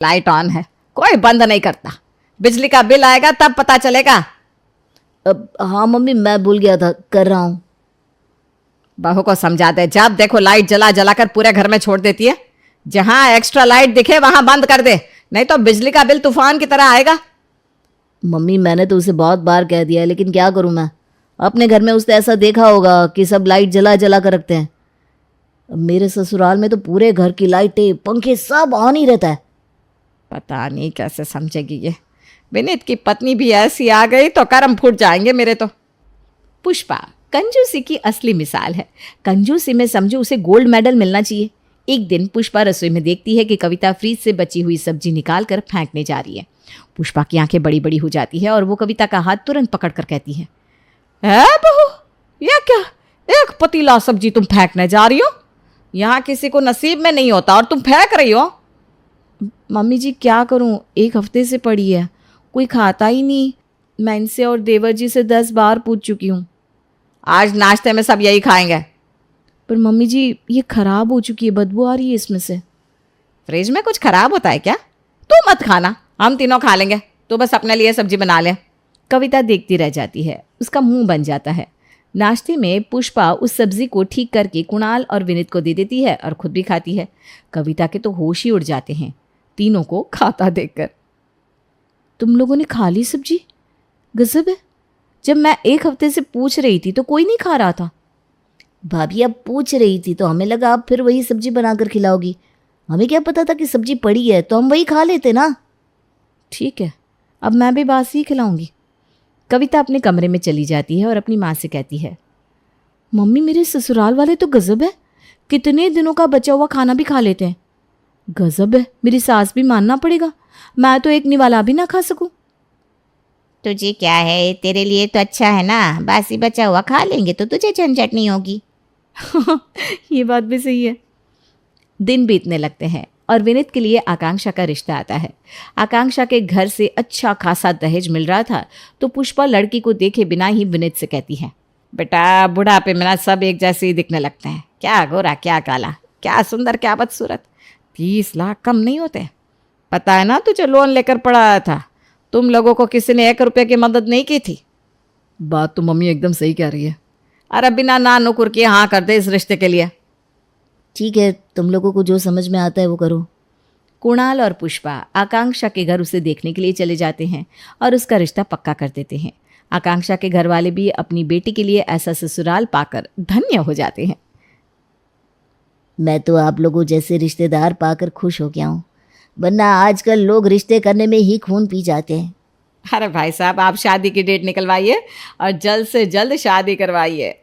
Light on है, कोई बंद नहीं करता। बिजली का बिल आएगा तब पता चलेगा। हाँ मम्मी, मैं भूल गया था, कर रहा हूँ। बहू को समझा दे, जब देखो लाइट जला जला कर पूरे घर में छोड़ देती है। जहां एक्स्ट्रा लाइट दिखे वहां बंद कर दे, नहीं तो बिजली का बिल तूफान की तरह आएगा। मम्मी मैंने तो उसे बहुत बार कह दिया है, लेकिन क्या करूँ मैं। अपने घर में उसने ऐसा देखा होगा कि सब लाइट जला जला कर रखते हैं। मेरे ससुराल में तो पूरे घर की लाइटें पंखे सब ऑन ही रहता है। पता नहीं कैसे समझेगी ये। विनीत की पत्नी भी ऐसी आ गई तो कर्म फूट जाएंगे मेरे तो। पुष्पा कंजूसी की असली मिसाल है। कंजूसी में समझो उसे गोल्ड मेडल मिलना चाहिए। एक दिन पुष्पा रसोई में देखती है कि कविता फ्रीज से बची हुई सब्जी निकाल कर फेंकने जा रही है। पुष्पा की आंखें बड़ी बड़ी हो जाती है और वो कविता का हाथ तुरंत पकड़ कर कहती है, बहू ये क्या, एक पतीला सब्जी तुम फेंकने जा रही हो? यहाँ किसी को नसीब में नहीं होता और तुम फेंक रही हो। मम्मी जी क्या करूं, एक हफ्ते से पड़ी है, कोई खाता ही नहीं। मैं इनसे और देवर जी से 10 बार पूछ चुकी हूँ। आज नाश्ते में सब यही खाएंगे। पर मम्मी जी ये खराब हो चुकी है, बदबू आ रही है इसमें से। फ्रिज में कुछ खराब होता है क्या? तू मत खाना, हम तीनों खा लेंगे, तो बस अपने लिए सब्जी बना ले। कविता देखती रह जाती है, उसका मुंह बन जाता है। नाश्ते में पुष्पा उस सब्जी को ठीक करके कुणाल और विनीत को दे देती है और खुद भी खाती है। कविता के तो होश ही उड़ जाते हैं तीनों को खाता देखकर। तुम लोगों ने खा ली सब्जी? गजब है, जब मैं एक हफ्ते से पूछ रही थी तो कोई नहीं खा रहा था। भाभी अब पूछ रही थी तो हमें लगा आप फिर वही सब्जी बनाकर खिलाओगी। हमें क्या पता था कि सब्जी पड़ी है, तो हम वही खा लेते ना। ठीक है, अब मैं भी बासी ही खिलाऊंगी। कविता अपने कमरे में चली जाती है और अपनी माँ से कहती है, मम्मी मेरे ससुराल वाले तो गजब है, कितने दिनों का बचा हुआ खाना भी खा लेते हैं। गजब है, मेरी सास भी मानना पड़ेगा, मैं तो एक निवाला भी ना खा सकूं। तुझे क्या है, तेरे लिए तो अच्छा है ना, बासी बचा हुआ खा लेंगे तो तुझे झंझट नहीं होगी। ये बात भी सही है। दिन बीतने लगते हैं और विनीत के लिए आकांक्षा का रिश्ता आता है। आकांक्षा के घर से अच्छा खासा दहेज मिल रहा था, तो पुष्पा लड़की को देखे बिना ही विनीत से कहती है, बेटा बुढ़ापे में ना सब एक जैसे ही दिखने लगते हैं, क्या गोरा क्या काला, क्या सुंदर क्या बदसूरत, 30 लाख कम नहीं होते। पता है ना तुझे लोन लेकर पढ़ाया था, तुम लोगों को किसी ने 1 रुपये की मदद नहीं की थी। बात तो मम्मी एकदम सही कह रही है। अरे बिना ना नुकुर किए हाँ कर दे इस रिश्ते के लिए। ठीक है, तुम लोगों को जो समझ में आता है वो करो। कुणाल और पुष्पा आकांक्षा के घर उसे देखने के लिए चले जाते हैं और उसका रिश्ता पक्का कर देते हैं। आकांक्षा के घर वाले भी अपनी बेटी के लिए ऐसा ससुराल पाकर धन्य हो जाते हैं। मैं तो आप लोगों जैसे रिश्तेदार पाकर खुश हो गया हूँ, वरना आजकल लोग रिश्ते करने में ही खून पी जाते हैं। अरे भाई साहब, आप शादी की डेट निकलवाइए और जल्द से जल्द शादी करवाइए।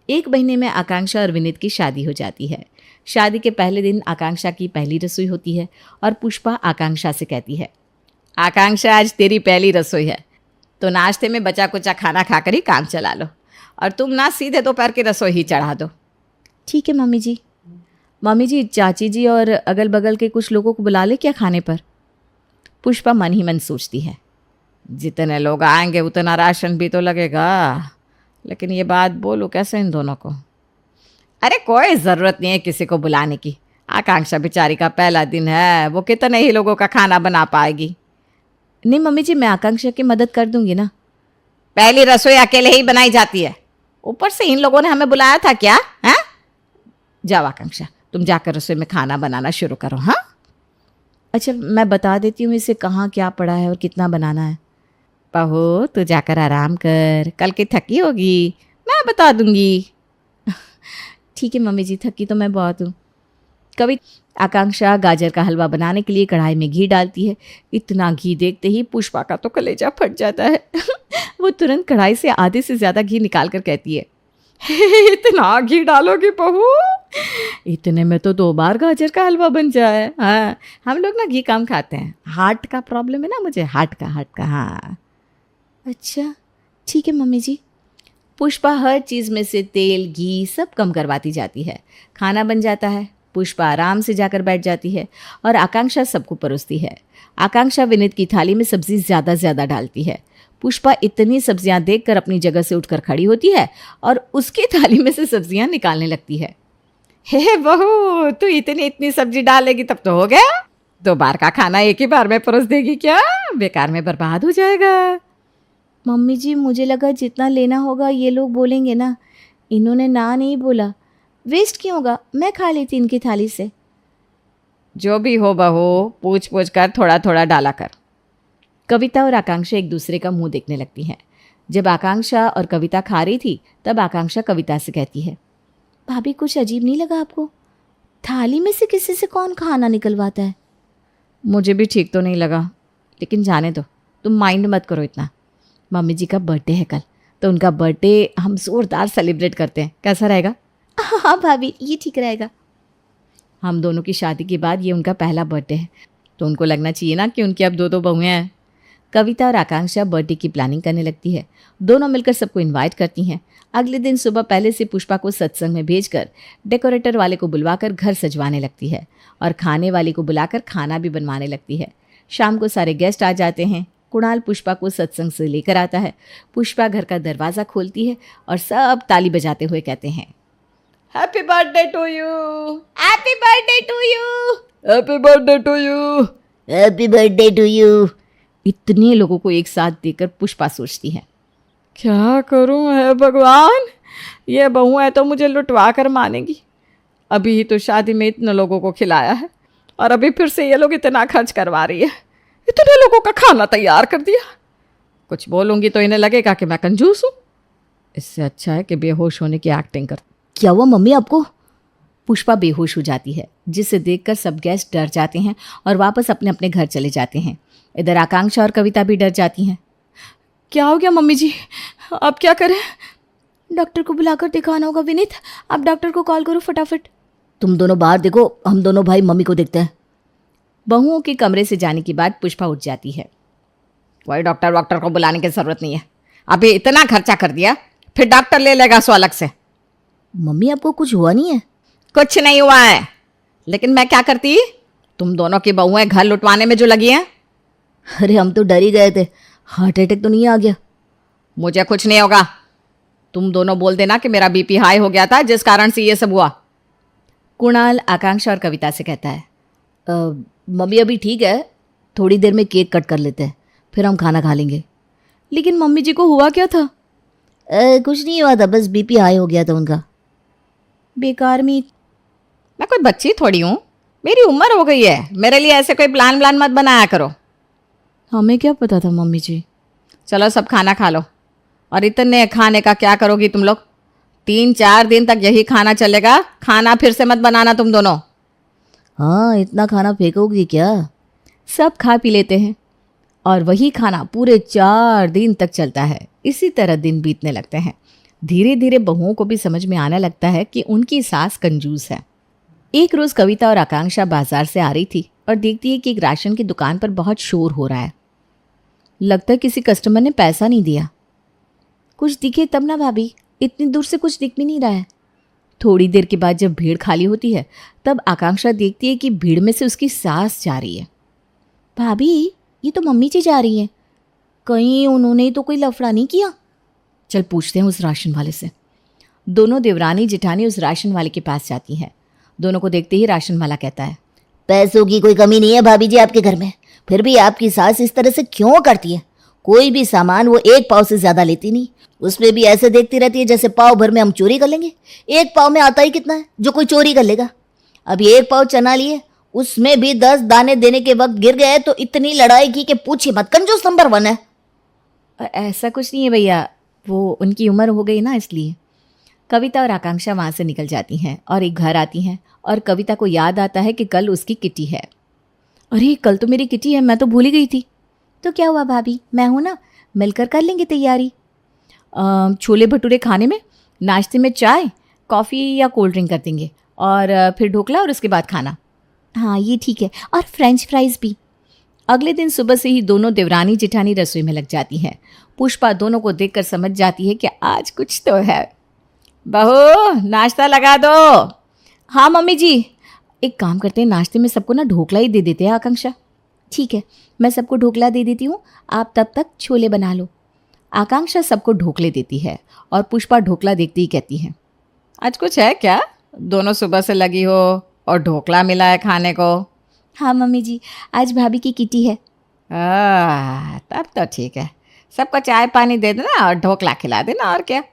1 महीने में आकांक्षा और विनीत की शादी हो जाती है। शादी के पहले दिन आकांक्षा की पहली रसोई होती है और पुष्पा आकांक्षा से कहती है, आकांक्षा आज तेरी पहली रसोई है, तो नाश्ते में बचा कुचा खाना खाकर ही काम चला लो, और तुम ना सीधे दोपहर की रसोई ही चढ़ा दो। ठीक है मम्मी जी। मम्मी जी चाची जी और अगल बगल के कुछ लोगों को बुला ले क्या खाने पर? पुष्पा मन ही मन सोचती है, जितने लोग आएंगे उतना राशन भी तो लगेगा, लेकिन ये बात बोलूँ कैसे इन दोनों को? अरे कोई ज़रूरत नहीं है किसी को बुलाने की, आकांक्षा बेचारी का पहला दिन है, वो कितने ही लोगों का खाना बना पाएगी। नहीं मम्मी जी, मैं आकांक्षा की मदद कर दूंगी ना। पहली रसोई अकेले ही बनाई जाती है, ऊपर से इन लोगों ने हमें बुलाया था क्या? हैं? जाओ आकांक्षा, तुम जाकर रसोई में खाना बनाना शुरू करो। हाँ अच्छा, मैं बता देती हूँ इसे कहाँ क्या पड़ा है और कितना बनाना है। बहू तू जाकर आराम कर, कल की थकी होगी, मैं बता दूंगी। ठीक है मम्मी जी, थकी तो मैं बहुत हूँ। कभी आकांक्षा गाजर का हलवा बनाने के लिए कढ़ाई में घी डालती है। इतना घी देखते ही पुष्पा का तो कलेजा फट जाता है। वो तुरंत कढ़ाई से आधे से ज़्यादा घी निकाल कर कहती है, इतना घी डालोगी बहू? इतने में तो 2 बार गाजर का हलवा बन जाए। हाँ, हम लोग ना घी कम खाते हैं, हार्ट का प्रॉब्लम है ना मुझे, हार्ट का। हाँ अच्छा ठीक है मम्मी जी। पुष्पा हर चीज़ में से तेल घी सब कम करवाती जाती है। खाना बन जाता है, पुष्पा आराम से जाकर बैठ जाती है और आकांक्षा सबको परोसती है। आकांक्षा विनीत की थाली में सब्जी ज़्यादा डालती है। पुष्पा इतनी सब्जियां देखकर अपनी जगह से उठकर खड़ी होती है और उसकी थाली में से सब्जियां निकालने लगती है। हे बहू, तू इतनी सब्जी डालेगी तब तो हो गया। 2 बार का खाना एक ही बार में परोस देगी क्या? बेकार में बर्बाद हो जाएगा। मम्मी जी मुझे लगा जितना लेना होगा ये लोग बोलेंगे ना, इन्होंने ना नहीं बोला, वेस्ट क्यों होगा, मैं खा लेती इनकी थाली से। जो भी हो बहू, पूछ पूछ कर थोड़ा थोड़ा डाला कर। कविता और आकांक्षा एक दूसरे का मुंह देखने लगती हैं। जब आकांक्षा और कविता खा रही थी तब आकांक्षा कविता से कहती है, भाभी कुछ अजीब नहीं लगा आपको? थाली में से किसी से कौन खाना निकलवाता है? मुझे भी ठीक तो नहीं लगा, लेकिन जाने दो, तुम माइंड मत करो इतना। मम्मी जी का बर्थडे है कल, तो उनका बर्थडे हम जोरदार सेलिब्रेट करते हैं, कैसा रहेगा? हाँ भाभी ये ठीक रहेगा। हम दोनों की शादी के बाद ये उनका पहला बर्थडे है, तो उनको लगना चाहिए ना कि उनकी अब 2 बहुएं हैं। कविता और आकांक्षा बर्थडे की प्लानिंग करने लगती है। दोनों मिलकर सबको इनवाइट करती हैं। अगले दिन सुबह पहले से पुष्पा को सत्संग में भेजकर डेकोरेटर वाले को बुलवाकर घर सजवाने लगती है और खाने वाली को बुलाकर खाना भी बनवाने लगती है। शाम को सारे गेस्ट आ जाते हैं। कुणाल पुष्पा को सत्संग से लेकर आता है। पुष्पा घर का दरवाज़ा खोलती है और सब ताली बजाते हुए कहते हैं, happy birthday to you, happy birthday to you, happy birthday to you, happy birthday to you. इतने लोगों को एक साथ देखकर पुष्पा सोचती है, क्या करूं है भगवान, ये बहू है तो मुझे लुटवा कर मानेगी। अभी ही तो शादी में इतने लोगों को खिलाया है और अभी फिर से ये लोग इतना खर्च करवा रही है। इतने लोगों का खाना तैयार कर दिया। कुछ बोलूँगी तो इन्हें लगेगा कि मैं कंजूस हूँ। इससे अच्छा है कि बेहोश होने की एक्टिंग कर। क्या हुआ मम्मी आपको? पुष्पा बेहोश हो जाती है, जिसे देखकर सब गेस्ट डर जाते हैं और वापस अपने अपने घर चले जाते हैं। इधर आकांक्षा और कविता भी डर जाती हैं। क्या हो गया मम्मी जी, अब क्या करें? डॉक्टर को बुलाकर दिखाना होगा। विनीत आप डॉक्टर को कॉल करो फटाफट। तुम दोनों बाहर देखो, हम दोनों भाई मम्मी को देखते हैं। बहुओं के कमरे से जाने के बाद पुष्पा उठ जाती है। कोई डॉक्टर को बुलाने की जरूरत नहीं है, अभी इतना खर्चा कर दिया, फिर डॉक्टर ले लेगा सो अलग से। मम्मी आपको कुछ हुआ नहीं है? कुछ नहीं हुआ है, लेकिन मैं क्या करती, तुम दोनों की बहुएं घर लुटवाने में जो लगी हैं। अरे हम तो डर ही गए थे, हार्ट अटैक तो नहीं आ गया? मुझे कुछ नहीं होगा, तुम दोनों बोल देना कि मेरा बीपी हाई हो गया था जिस कारण से ये सब हुआ। कुणाल आकांक्षा और कविता से कहता है, मम्मी अभी ठीक है, थोड़ी देर में केक कट कर लेते हैं, फिर हम खाना खा लेंगे। लेकिन मम्मी जी को हुआ क्या था? कुछ नहीं हुआ था, बस बीपी हाई हो गया था उनका। बेकार में, मैं कोई बच्ची थोड़ी हूँ, मेरी उम्र हो गई है, मेरे लिए ऐसे कोई प्लान मत बनाया करो। हमें क्या पता था मम्मी जी। चलो सब खाना खा लो। और इतने खाने का क्या करोगी तुम लोग? 3-4 दिन तक यही खाना चलेगा, खाना फिर से मत बनाना तुम दोनों। हाँ इतना खाना फेंकोगी क्या? सब खा पी लेते हैं और वही खाना पूरे 4 दिन तक चलता है। इसी तरह दिन बीतने लगते हैं। धीरे धीरे बहुओं को भी समझ में आने लगता है कि उनकी सास कंजूस है। एक रोज़ कविता और आकांक्षा बाजार से आ रही थी और देखती है कि एक राशन की दुकान पर बहुत शोर हो रहा है। लगता है किसी कस्टमर ने पैसा नहीं दिया। कुछ दिखे तब ना भाभी, इतनी दूर से कुछ दिख भी नहीं रहा है। थोड़ी देर के बाद जब भीड़ खाली होती है तब आकांक्षा देखती है कि भीड़ में से उसकी सास जा रही है। भाभी ये तो मम्मी जी जा रही है, कहीं उन्होंने तो कोई लफड़ा नहीं किया? चल पूछते हैं उस राशन वाले से। दोनों देवरानी जेठानी उस राशन वाले के पास जाती हैं। दोनों को देखते ही राशन वाला कहता है, पैसों की कोई कमी नहीं है भाभी जी आपके घर में, फिर भी आपकी सास इस तरह से क्यों करती है? कोई भी सामान वो 1 पाव से ज़्यादा लेती नहीं, उसमें भी ऐसे देखती रहती है जैसे पाव भर में हम चोरी कर लेंगे। 1 पाव में आता ही कितना है जो कोई चोरी कर लेगा? अभी 1 पाव चना लिए, उसमें भी 10 दाने देने के वक्त गिर गए तो इतनी लड़ाई की कि पूछिए मत, कंजूस नंबर 1 है। ऐसा कुछ नहीं है भैया, वो उनकी उम्र हो गई ना इसलिए। कविता और आकांक्षा वहाँ से निकल जाती हैं और एक घर आती हैं और कविता को याद आता है कि कल उसकी किटी है। अरे कल तो मेरी किटी है, मैं तो भूल ही गई थी। तो क्या हुआ भाभी, मैं हूँ ना, मिलकर कर लेंगे तैयारी। छोले भटूरे खाने में, नाश्ते में चाय कॉफ़ी या कोल्ड ड्रिंक कर देंगे और फिर ढोकला और उसके बाद खाना। हाँ ये ठीक है, और फ्रेंच फ्राइज़ भी। अगले दिन सुबह से ही दोनों देवरानी जेठानी रसोई में लग जाती हैं। पुष्पा दोनों को देखकर समझ जाती है कि आज कुछ तो है। बहू नाश्ता लगा दो। हाँ मम्मी जी। एक काम करते हैं, नाश्ते में सबको ना ढोकला ही दे देते हैं आकांक्षा। ठीक है, मैं सबको ढोकला दे देती हूँ, आप तब तक छोले बना लो। आकांक्षा सबको ढोकले देती है और पुष्पा ढोकला देखती ही कहती है, आज कुछ है क्या? दोनों सुबह से लगी हो और ढोकला मिला है खाने को। हाँ मम्मी जी, आज भाभी की किटी है। तब तो ठीक है। सबको चाय पानी दे देना और ढोकला खिला देना, और क्या।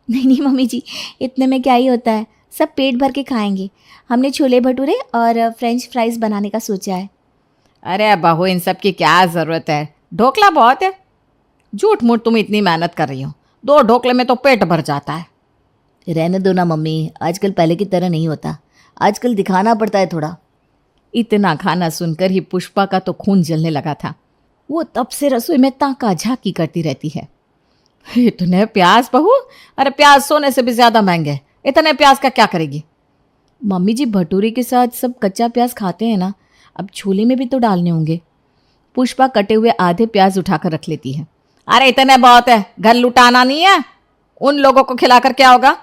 नहीं नहीं मम्मी जी, इतने में क्या ही होता है, सब पेट भर के खाएंगे। हमने छोले भटूरे और फ्रेंच फ्राइज बनाने का सोचा है। अरे बहू, इन सब की क्या ज़रूरत है, ढोकला बहुत है। झूठ मूठ तुम इतनी मेहनत कर रही हो, 2 ढोकले में तो पेट भर जाता है। रहने दो ना मम्मी, आजकल पहले की तरह नहीं होता, आजकल दिखाना पड़ता है थोड़ा। इतना खाना सुनकर ही पुष्पा का तो खून जलने लगा था। वो तब से रसोई में ताका झाकी करती रहती है। इतने प्याज बहू, अरे प्याज सोने से भी ज़्यादा महंगे, इतने प्याज का क्या करेगी। मम्मी जी, भटूरे के साथ सब कच्चा प्याज खाते हैं ना, अब छोले में भी तो डालने होंगे। पुष्पा कटे हुए आधे प्याज उठाकर रख लेती है। अरे इतने बहुत है, घर लुटाना नहीं है, उन लोगों को खिलाकर क्या होगा,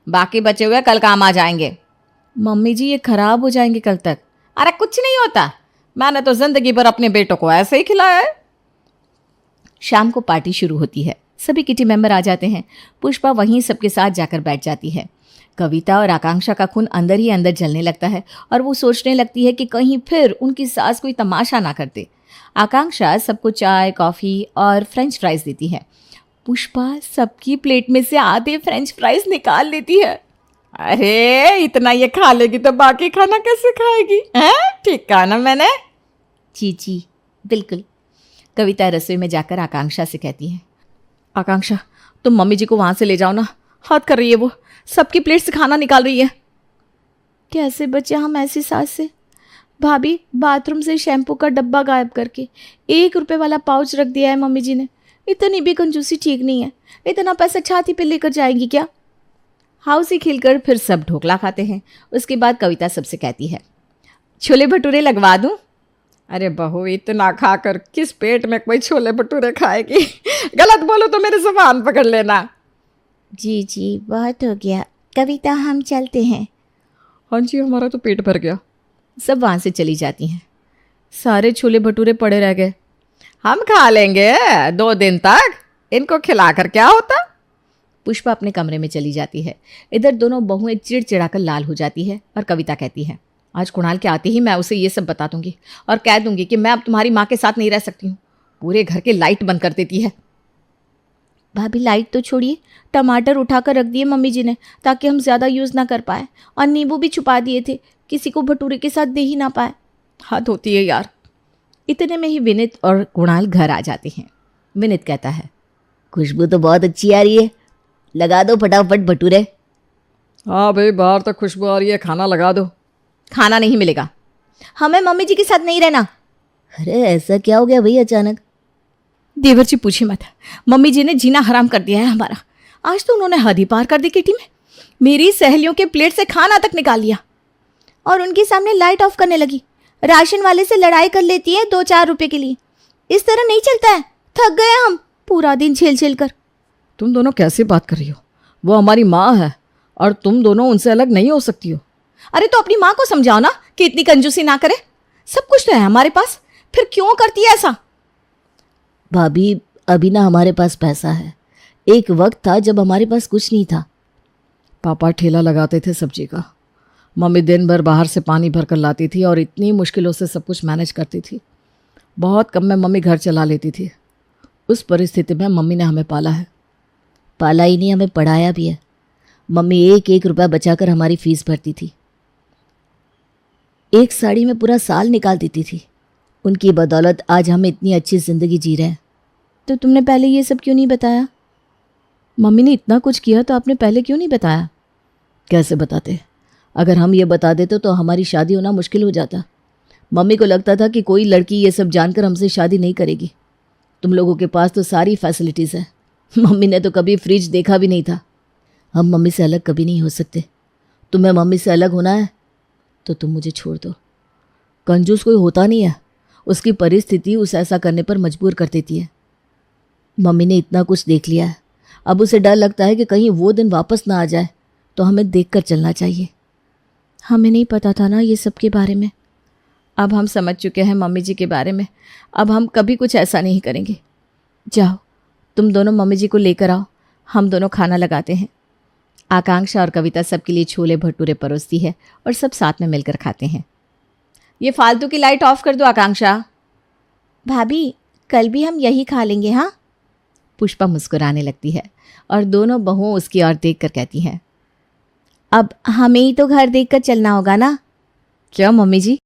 बाकी बचे हुए कल काम आ जाएंगे। मम्मी जी, ये खराब हो जाएंगे कल तक। अरे कुछ नहीं होता, मैंने तो जिंदगी भर अपने बेटों को ऐसे ही खिलाया है। शाम को पार्टी शुरू होती है, सभी किटी मेंबर आ जाते हैं। पुष्पा वहीं सबके साथ जाकर बैठ जाती है। कविता और आकांक्षा का खून अंदर ही अंदर जलने लगता है और वो सोचने लगती है कि कहीं फिर उनकी सास कोई तमाशा ना कर दे। आकांक्षा सबको चाय, कॉफ़ी और फ्रेंच फ्राइज देती है। पुष्पा सबकी प्लेट में से आधे फ्रेंच फ्राइज निकाल लेती है। अरे इतना ये खा लेगी तो बाकी खाना कैसे खाएगी, हैं? ठीक कहा ना मैंने? जी जी बिल्कुल। कविता रसोई में जाकर आकांक्षा से कहती है, आकांक्षा तुम मम्मी जी को वहाँ से ले जाओ ना, हाथ कर रही है वो, सबकी प्लेट से खाना निकाल रही है। कैसे बचे हम ऐसी सास से। भाभी, बाथरूम से शैम्पू का डब्बा गायब करके 1 रुपए वाला पाउच रख दिया है मम्मी जी ने। इतनी भी कंजूसी ठीक नहीं है, इतना पैसा छाती पे लेकर जाएंगी क्या। हाउसी खिलकर फिर सब ढोकला खाते हैं। उसके बाद कविता सबसे कहती है, छोले भटूरे लगवा दूं? अरे बहू, इतना खाकर किस पेट में कोई छोले भटूरे खाएगी। गलत बोलो तो मेरे ज़ुबान पकड़ लेना। जी जी बहुत हो गया, कविता हम चलते हैं। हाँ जी, हमारा तो पेट भर गया। सब वहाँ से चली जाती हैं। सारे छोले भटूरे पड़े रह गए। हम खा लेंगे 2 दिन तक, इनको खिलाकर क्या होता। पुष्पा अपने कमरे में चली जाती है। इधर दोनों बहुएं चिड़चिड़ाकर लाल हो जाती है और कविता कहती है, आज कुणाल के आते ही मैं उसे ये सब बता दूंगी और कह दूंगी कि मैं अब तुम्हारी माँ के साथ नहीं रह सकती हूँ। पूरे घर के लाइट बंद कर देती है। भाभी लाइट तो छोड़िए, टमाटर उठाकर रख दिए मम्मी जी ने ताकि हम ज़्यादा यूज़ ना कर पाए, और नींबू भी छुपा दिए थे, किसी को भटूरे के साथ दे ही ना पाए। हद होती है यार। इतने में ही विनीत और कुणाल घर आ जाते हैं। विनीत कहता है, खुशबू तो बहुत अच्छी आ रही है, लगा दो फटाफट भटूरे। हाँ भाई, बाहर तक खुशबू आ रही है, खाना लगा दो। खाना नहीं मिलेगा। हमें मम्मी जी के साथ नहीं रहना। अरे ऐसा क्या हो गया भाई अचानक। देवर जी पूछी मत, मम्मी जी ने जीना हराम कर दिया है हमारा। आज तो उन्होंने हद ही पार कर दी किटी में। मेरी सहेलियों के प्लेट से खाना तक निकाल लिया और उनके सामने लाइट ऑफ करने लगी। राशन वाले से लड़ाई कर लेती है 2-4 रुपए के लिए। इस तरह नहीं चलता है, थक गए हम पूरा दिन झेल झेल कर। तुम दोनों कैसे बात कर रही हो, वो हमारी माँ है और तुम दोनों उनसे अलग नहीं हो सकती हो। अरे तो अपनी माँ को समझाओ ना कि इतनी कंजूसी ना करे, सब कुछ तो है हमारे पास, फिर क्यों करती है ऐसा। भाभी अभी ना हमारे पास पैसा है, एक वक्त था जब हमारे पास कुछ नहीं था। पापा ठेला लगाते थे सब्जी का, मम्मी दिन भर बाहर से पानी भर कर लाती थी और इतनी मुश्किलों से सब कुछ मैनेज करती थी। बहुत कम में मम्मी घर चला लेती थी। उस परिस्थिति में मम्मी ने हमें पाला है। पाला ही नहीं, हमें पढ़ाया भी है। मम्मी 1-1 रुपया बचाकर हमारी फीस भरती थी। एक साड़ी में पूरा साल निकाल देती थी। उनकी बदौलत आज हम इतनी अच्छी ज़िंदगी जी रहे हैं। तो तुमने पहले ये सब क्यों नहीं बताया? मम्मी ने इतना कुछ किया तो आपने पहले क्यों नहीं बताया? कैसे बताते, अगर हम ये बता देते तो हमारी शादी होना मुश्किल हो जाता। मम्मी को लगता था कि कोई लड़की ये सब जानकर हमसे शादी नहीं करेगी। तुम लोगों के पास तो सारी फैसिलिटीज़ है, मम्मी ने तो कभी फ्रिज देखा भी नहीं था। हम मम्मी से अलग कभी नहीं हो सकते। तुम्हें मम्मी से अलग होना है तो तुम मुझे छोड़ दो। कंजूस कोई होता नहीं है, उसकी परिस्थिति उसे ऐसा करने पर मजबूर कर देती है। मम्मी ने इतना कुछ देख लिया है, अब उसे डर लगता है कि कहीं वो दिन वापस ना आ जाए, तो हमें देखकर चलना चाहिए। हमें नहीं पता था ना ये सब के बारे में, अब हम समझ चुके हैं मम्मी जी के बारे में। अब हम कभी कुछ ऐसा नहीं करेंगे। जाओ तुम दोनों मम्मी जी को लेकर आओ, हम दोनों खाना लगाते हैं। आकांक्षा और कविता सबके लिए छोले भटूरे परोसती है और सब साथ में मिलकर खाते हैं। ये फालतू की लाइट ऑफ कर दो आकांक्षा। भाभी कल भी हम यही खा लेंगे हाँ। पुष्पा मुस्कुराने लगती है और दोनों बहुओं उसकी ओर देख कर कहती हैं, अब हमें ही तो घर देखकर चलना होगा ना। क्यों मम्मी जी?